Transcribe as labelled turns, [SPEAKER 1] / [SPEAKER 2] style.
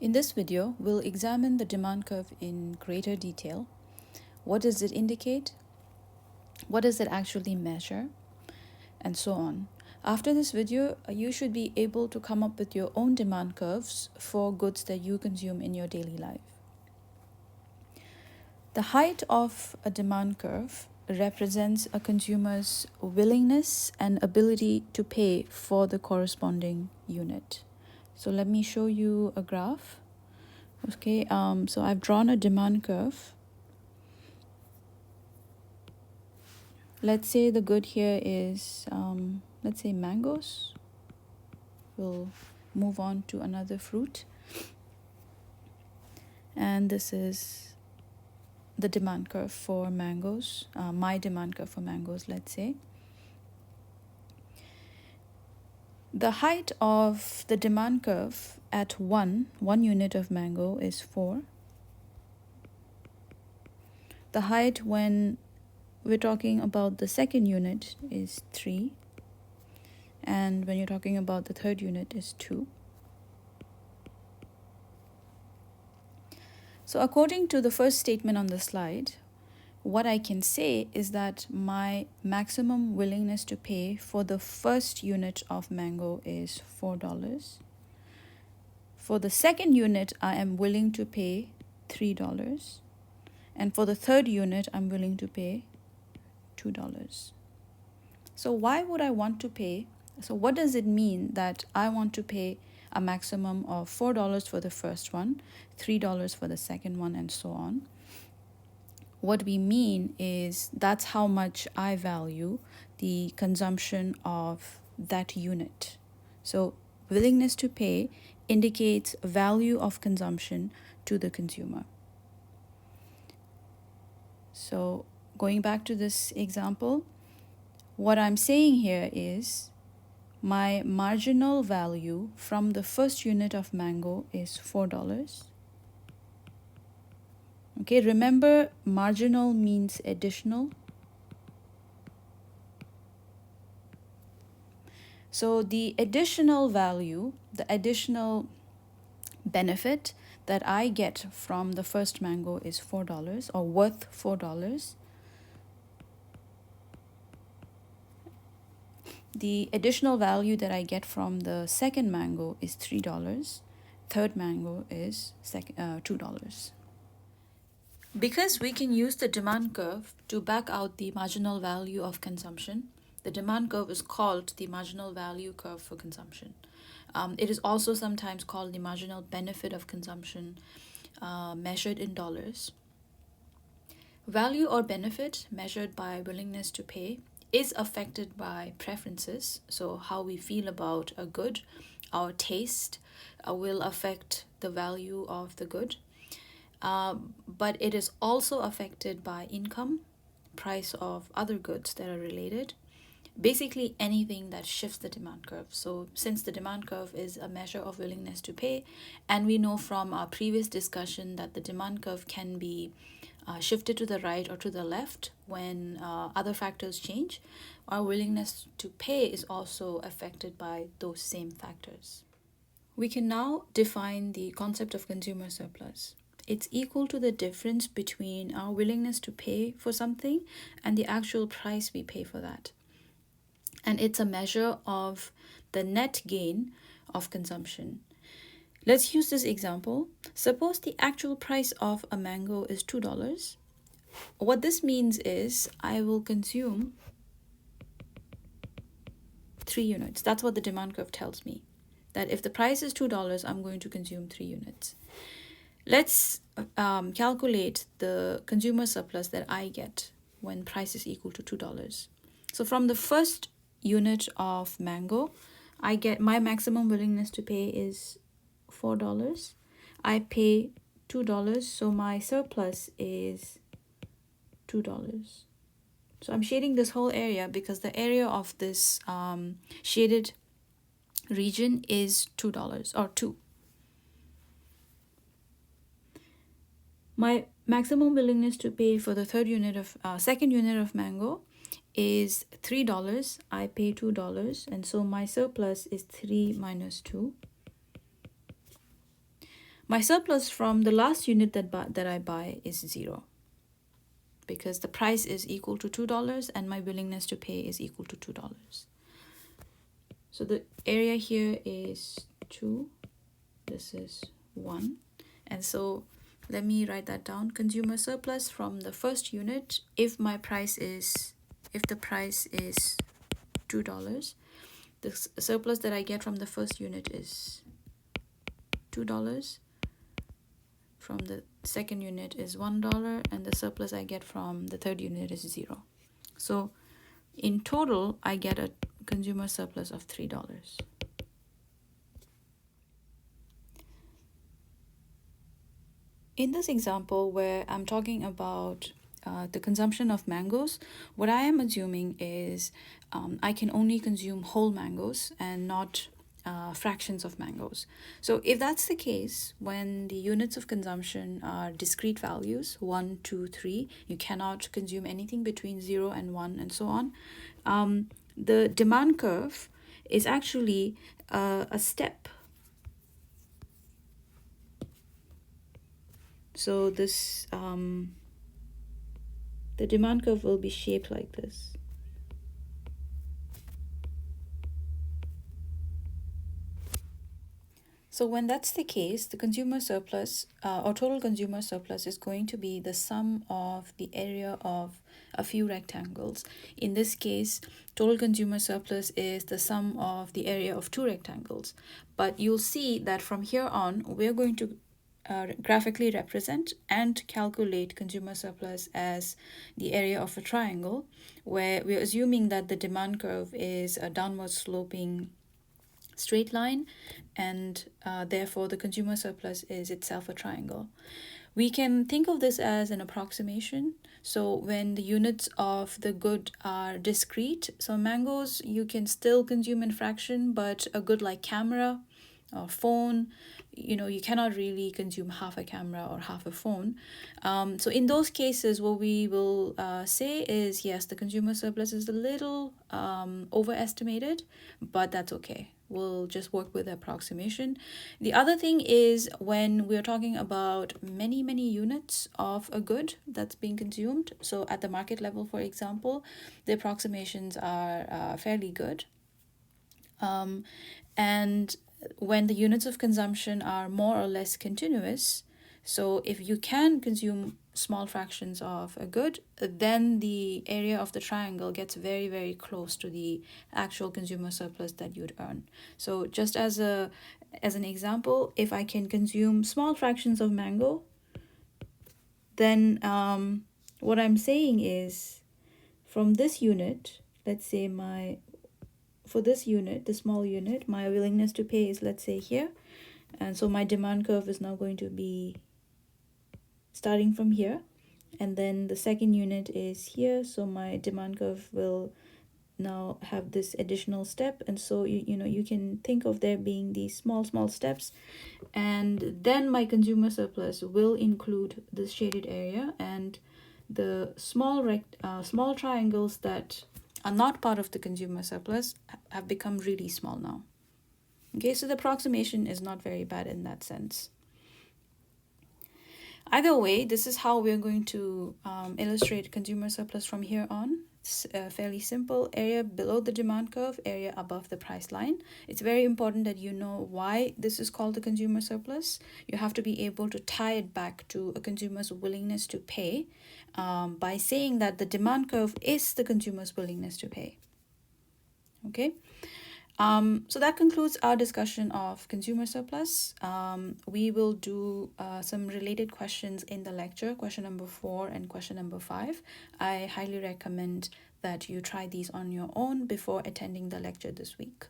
[SPEAKER 1] In this video, we'll examine the demand curve in greater detail. What does it indicate? What does it actually measure? And so on. After this video, you should be able to come up with your own demand curves for goods that you consume in your daily life. The height of a demand curve represents a consumer's willingness and ability to pay for the corresponding unit. So let me show you a graph. Okay, so I've drawn a demand curve. Let's say the good here is, let's say mangoes. We'll move on to another fruit. And this is the demand curve for mangoes, my demand curve for mangoes, let's say. The height of the demand curve at one unit of mango is 4. The height when we're talking about the second unit is 3. And when you're talking about the third unit is 2. So according to the first statement on the slide, what I can say is that my maximum willingness to pay for the first unit of mango is $4. For the second unit, I am willing to pay $3. And for the third unit, I'm willing to pay $2. So why would I want to pay? So what does it mean that I want to pay a maximum of $4 for the first one, $3 for the second one, and so on? What we mean is that's how much I value the consumption of that unit. So willingness to pay indicates value of consumption to the consumer. So going back to this example, what I'm saying here is my marginal value from the first unit of mango is $4. Okay, remember marginal means additional. So the additional value, the additional benefit that I get from the first mango is $4 or worth $4. The additional value that I get from the second mango is $3. Third mango is $2. Because we can use the demand curve to back out the marginal value of consumption, the demand curve is called the marginal value curve for consumption. It is also sometimes called the marginal benefit of consumption, measured in dollars. Value or benefit measured by willingness to pay is affected by preferences. So how we feel about a good, our taste will affect the value of the good. But it is also affected by income, price of other goods that are related, basically anything that shifts the demand curve. So since the demand curve is a measure of willingness to pay, and we know from our previous discussion that the demand curve can be shifted to the right or to the left when other factors change, our willingness to pay is also affected by those same factors. We can now define the concept of consumer surplus. It's equal to the difference between our willingness to pay for something and the actual price we pay for that. And it's a measure of the net gain of consumption. Let's use this example. Suppose the actual price of a mango is $2. What this means is I will consume 3 units. That's what the demand curve tells me. That if the price is $2, I'm going to consume 3 units. Let's calculate the consumer surplus that I get when price is equal to $2. So from the first unit of mango, I get my maximum willingness to pay is $4. I pay $2, so my surplus is $2. So I'm shading this whole area because the area of this shaded region is $2 or 2. My maximum willingness to pay for the second unit of mango is $3. I pay $2, and so my surplus is 3 minus 2. My surplus from the last unit that I buy is 0, because the price is equal to $2 and my willingness to pay is equal to $2. So the area here is 2, this is 1. And so let me write that down. Consumer surplus from the first unit, if the price is $2, the surplus that I get from the first unit is $2. From the second unit is $1, and the surplus I get from the third unit is 0. So in total, I get a consumer surplus of $3. In this example where I'm talking about the consumption of mangoes, what I am assuming is I can only consume whole mangoes and not fractions of mangoes. So if that's the case, when the units of consumption are discrete values, 1, 2, 3, you cannot consume anything between 0 and 1 and so on, the demand curve is actually a step. So this the demand curve will be shaped like this. So when that's the case, the consumer surplus or total consumer surplus is going to be the sum of the area of a few rectangles. In this case, total consumer surplus is the sum of the area of 2 rectangles. But you'll see that from here on, we're going to graphically represent and calculate consumer surplus as the area of a triangle, where we're assuming that the demand curve is a downward sloping straight line, and therefore the consumer surplus is itself a triangle. We can think of this as an approximation. So when the units of the good are discrete, so mangoes you can still consume in fraction, but a good like camera or phone, you cannot really consume half a camera or half a phone. So in those cases, what we will say is, yes, the consumer surplus is a little overestimated, but that's okay. We'll just work with the approximation. The other thing is when we're talking about many units of a good that's being consumed, so at the market level, for example, the approximations are fairly good. And when the units of consumption are more or less continuous, so if you can consume small fractions of a good, then the area of the triangle gets very close to the actual consumer surplus that you'd earn. So just as an example, if I can consume small fractions of mango, then what I'm saying is from this unit, let's say for this unit, the small unit, my willingness to pay is, let's say, here. And so my demand curve is now going to be starting from here. And then the second unit is here. So my demand curve will now have this additional step. And so, you can think of there being these small steps. And then my consumer surplus will include this shaded area, and the small triangles that are not part of the consumer surplus have become really small now. Okay, so the approximation is not very bad in that sense. Either way, this is how we're going to illustrate consumer surplus from here on. It's fairly simple. Area below the demand curve, area above the price line. It's very important that you know why this is called the consumer surplus. You have to be able to tie it back to a consumer's willingness to pay by saying that the demand curve is the consumer's willingness to pay. Okay. So that concludes our discussion of consumer surplus. We will do some related questions in the lecture, question number 4 and question number 5. I highly recommend that you try these on your own before attending the lecture this week.